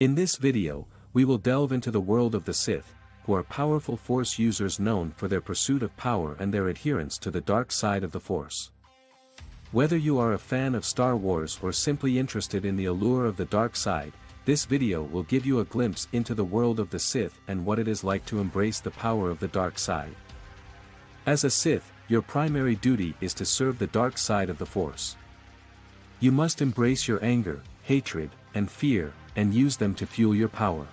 In this video, we will delve into the world of the Sith, who are powerful Force users known for their pursuit of power and their adherence to the dark side of the Force. Whether you are a fan of Star Wars or simply interested in the allure of the dark side, this video will give you a glimpse into the world of the Sith and what it is like to embrace the power of the dark side. As a Sith, your primary duty is to serve the dark side of the Force. You must embrace your anger, hatred, and fear, and use them to fuel your power.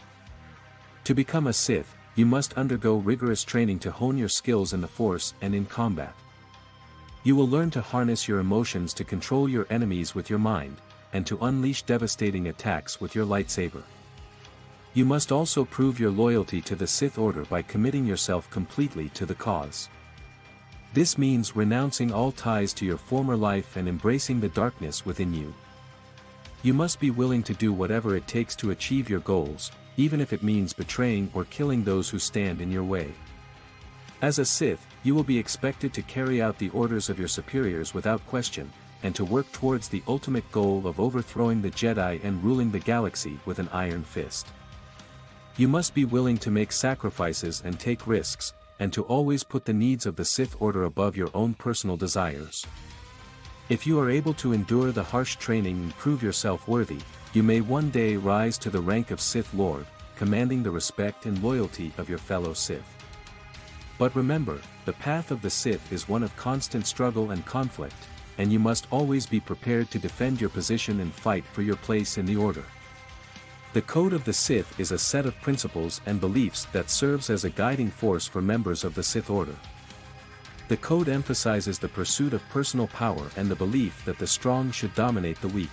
To become a Sith, you must undergo rigorous training to hone your skills in the Force and in combat. You will learn to harness your emotions to control your enemies with your mind, and to unleash devastating attacks with your lightsaber. You must also prove your loyalty to the Sith Order by committing yourself completely to the cause. This means renouncing all ties to your former life and embracing the darkness within you. You must be willing to do whatever it takes to achieve your goals, even if it means betraying or killing those who stand in your way. As a Sith, you will be expected to carry out the orders of your superiors without question, and to work towards the ultimate goal of overthrowing the Jedi and ruling the galaxy with an iron fist. You must be willing to make sacrifices and take risks, and to always put the needs of the Sith Order above your own personal desires. If you are able to endure the harsh training and prove yourself worthy, you may one day rise to the rank of Sith Lord, commanding the respect and loyalty of your fellow Sith. But remember, the path of the Sith is one of constant struggle and conflict, and you must always be prepared to defend your position and fight for your place in the Order. The Code of the Sith is a set of principles and beliefs that serves as a guiding force for members of the Sith Order. The Code emphasizes the pursuit of personal power and the belief that the strong should dominate the weak.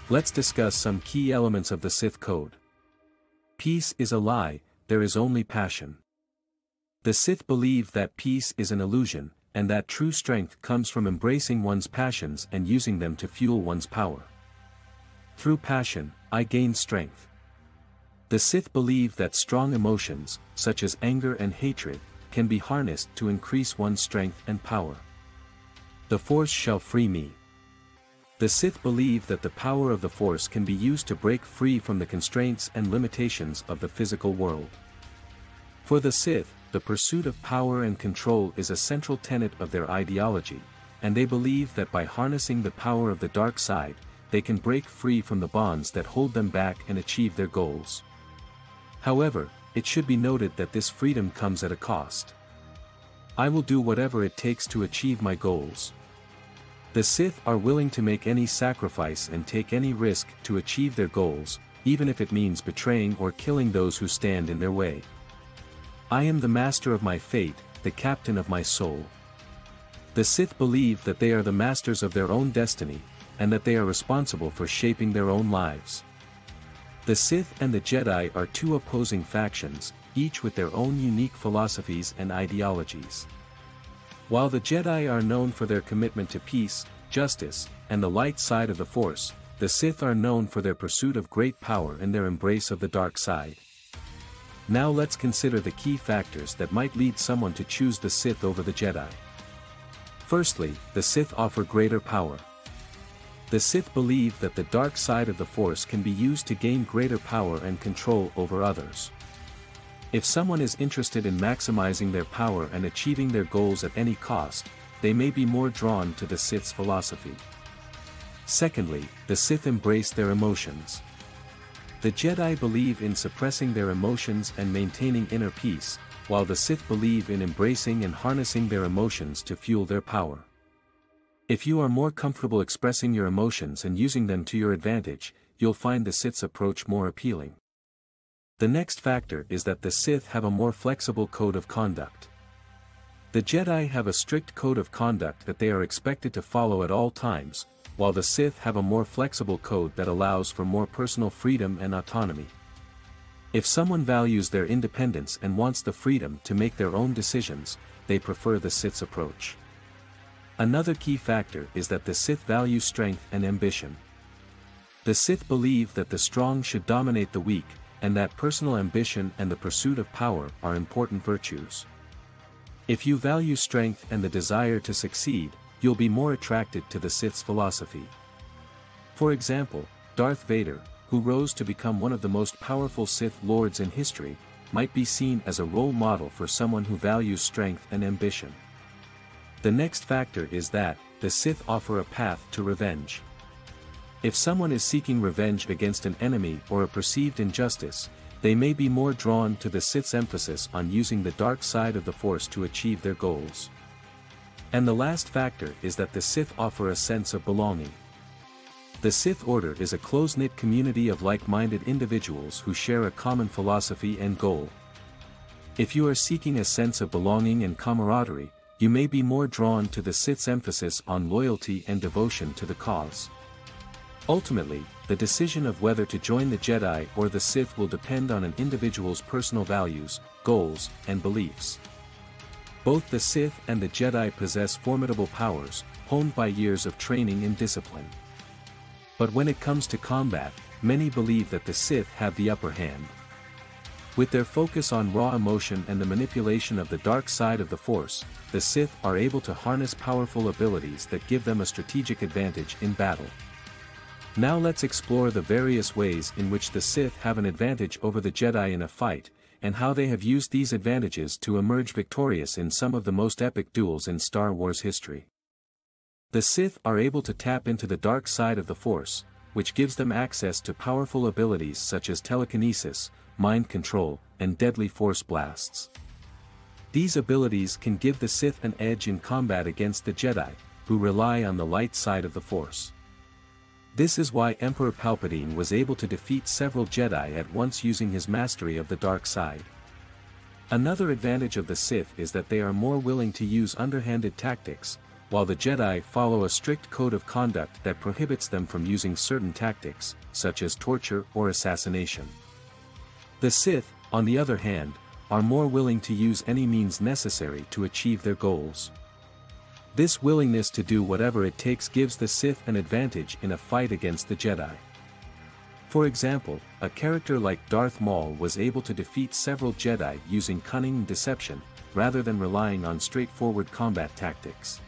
Let's discuss some key elements of the Sith Code. Peace is a lie, there is only passion. The Sith believe that peace is an illusion, and that true strength comes from embracing one's passions and using them to fuel one's power. Through passion, I gain strength. The Sith believe that strong emotions, such as anger and hatred, can be harnessed to increase one's strength and power. The Force shall free me. The Sith believe that the power of the Force can be used to break free from the constraints and limitations of the physical world. For the Sith, the pursuit of power and control is a central tenet of their ideology, and they believe that by harnessing the power of the dark side, they can break free from the bonds that hold them back and achieve their goals. However, it should be noted that this freedom comes at a cost. I will do whatever it takes to achieve my goals. The Sith are willing to make any sacrifice and take any risk to achieve their goals, even if it means betraying or killing those who stand in their way. I am the master of my fate, the captain of my soul. The Sith believe that they are the masters of their own destiny, and that they are responsible for shaping their own lives. The Sith and the Jedi are two opposing factions, each with their own unique philosophies and ideologies. While the Jedi are known for their commitment to peace, justice, and the light side of the Force, the Sith are known for their pursuit of great power and their embrace of the dark side. Now let's consider the key factors that might lead someone to choose the Sith over the Jedi. Firstly, the Sith offer greater power. The Sith believe that the dark side of the Force can be used to gain greater power and control over others. If someone is interested in maximizing their power and achieving their goals at any cost, they may be more drawn to the Sith's philosophy. Secondly, the Sith embrace their emotions. The Jedi believe in suppressing their emotions and maintaining inner peace, while the Sith believe in embracing and harnessing their emotions to fuel their power. If you are more comfortable expressing your emotions and using them to your advantage, you'll find the Sith's approach more appealing. The next factor is that the Sith have a more flexible code of conduct. The Jedi have a strict code of conduct that they are expected to follow at all times, while the Sith have a more flexible code that allows for more personal freedom and autonomy. If someone values their independence and wants the freedom to make their own decisions, they prefer the Sith's approach. Another key factor is that the Sith value strength and ambition. The Sith believe that the strong should dominate the weak, and that personal ambition and the pursuit of power are important virtues. If you value strength and the desire to succeed, you'll be more attracted to the Sith's philosophy. For example, Darth Vader, who rose to become one of the most powerful Sith Lords in history, might be seen as a role model for someone who values strength and ambition. The next factor is that, the Sith offer a path to revenge. If someone is seeking revenge against an enemy or a perceived injustice, they may be more drawn to the Sith's emphasis on using the dark side of the Force to achieve their goals. And the last factor is that the Sith offer a sense of belonging. The Sith Order is a close-knit community of like-minded individuals who share a common philosophy and goal. If you are seeking a sense of belonging and camaraderie, you may be more drawn to the Sith's emphasis on loyalty and devotion to the cause. Ultimately, the decision of whether to join the Jedi or the Sith will depend on an individual's personal values, goals, and beliefs. Both the Sith and the Jedi possess formidable powers, honed by years of training and discipline. But when it comes to combat, many believe that the Sith have the upper hand. With their focus on raw emotion and the manipulation of the dark side of the Force, the Sith are able to harness powerful abilities that give them a strategic advantage in battle. Now let's explore the various ways in which the Sith have an advantage over the Jedi in a fight, and how they have used these advantages to emerge victorious in some of the most epic duels in Star Wars history. The Sith are able to tap into the dark side of the Force, which gives them access to powerful abilities such as telekinesis, mind control, and deadly Force blasts. These abilities can give the Sith an edge in combat against the Jedi, who rely on the light side of the Force. This is why Emperor Palpatine was able to defeat several Jedi at once using his mastery of the dark side. Another advantage of the Sith is that they are more willing to use underhanded tactics, while the Jedi follow a strict code of conduct that prohibits them from using certain tactics, such as torture or assassination. The Sith, on the other hand, are more willing to use any means necessary to achieve their goals. This willingness to do whatever it takes gives the Sith an advantage in a fight against the Jedi. For example, a character like Darth Maul was able to defeat several Jedi using cunning and deception, rather than relying on straightforward combat tactics.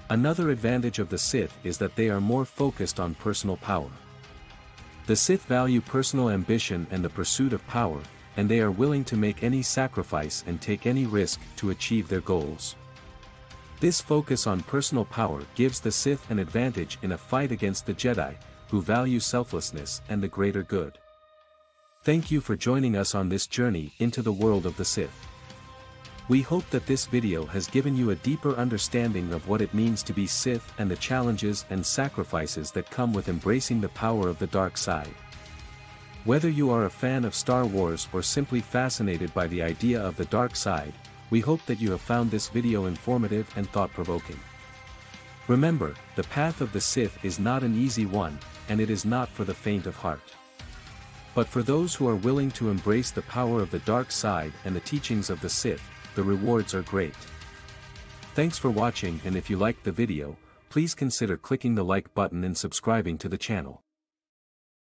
Another advantage of the Sith is that they are more focused on personal power. The Sith value personal ambition and the pursuit of power, and they are willing to make any sacrifice and take any risk to achieve their goals. This focus on personal power gives the Sith an advantage in a fight against the Jedi, who value selflessness and the greater good. Thank you for joining us on this journey into the world of the Sith. We hope that this video has given you a deeper understanding of what it means to be Sith and the challenges and sacrifices that come with embracing the power of the dark side. Whether you are a fan of Star Wars or simply fascinated by the idea of the dark side, we hope that you have found this video informative and thought-provoking. Remember, the path of the Sith is not an easy one, and it is not for the faint of heart. But for those who are willing to embrace the power of the dark side and the teachings of the Sith, the rewards are great. Thanks for watching, and if you liked the video, please consider clicking the like button and subscribing to the channel.